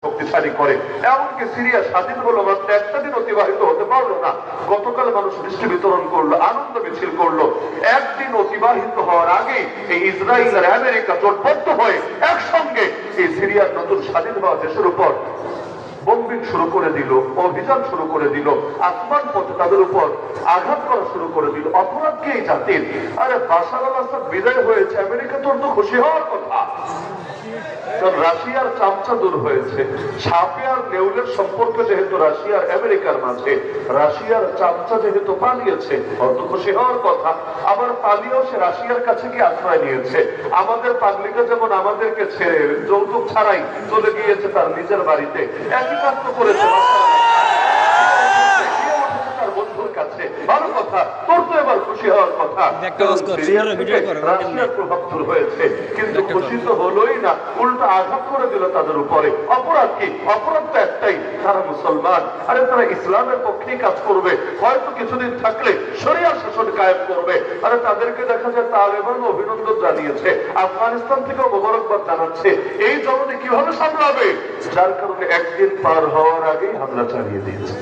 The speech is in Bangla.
শক্তিশালী করে। এমনকি সিরিয়া স্বাধীন হলো মাত্র একটা দিন অতিবাহিত হতে পারলো না, গতকাল মানুষ মিষ্টি বিতরণ করলো, আনন্দ মিছিল করলো। একদিন অতিবাহিত হওয়ার আগে এই ইসরায়েল আর আমেরিকা জোটবদ্ধ হয়ে একসঙ্গে এই সিরিয়ার নতুন স্বাধীন হওয়া দেশের উপর বম্বিং শুরু করে দিল, অভিযান শুরু করে দিল, আসমান পথে তাদের উপর আঘাত করা শুরু করে দিল। অপরাধ কি এই জাতির? আরে বাশার আল আসাদ বিদায় হয়েছে, আমেরিকা তোর তো খুশি হওয়ার কথা, কারণ রাশিয়ার চামচা দূর হয়েছে। সাপে আর নেউলের সম্পর্ক যেহেতু রাশিয়ার আমেরিকার মাঝে, রাশিয়ার চামচা যেহেতু পালিয়েছে, অত খুশি হওয়ার কথা। আবার পালিয়েও সে রাশিয়ার কাছে গিয়ে আশ্রয় নিয়েছে। আমাদের পাবলিকা যেমন আমাদেরকে ছেড়ে যৌতুক ছাড়াই চলে গিয়েছে তার নিজের বাড়িতে, একই কাজ তো করেছে তার বন্ধুর কাছে। ভালো কথা, তোর তো এবার খুশি হওয়ার কথা, রাশিয়ার প্রভাব দূর হয়েছে। কিন্তু খুশি তো হলোই না, উল্টো আঘাত করে দিল তাদের উপরে। অপরাধ কি? অপরাধ তো একটাই, তারা মুসলমান। আরে তারা ইসলামের পক্ষে কাজ করবে, হয়তো কিছুদিন থাকলে শরিয়া শাসন কায়েম করবে। আরে তাদেরকে দেখা যায় তালেবান অভিনন্দন জানিয়েছে, আফগানিস্তান থেকে মোবারকবাদ জানাচ্ছে। এই জগতে কিভাবে সামলাবে? যার কারণে একদিন পার হওয়ার আগেই হামলা চালিয়ে দিয়েছে।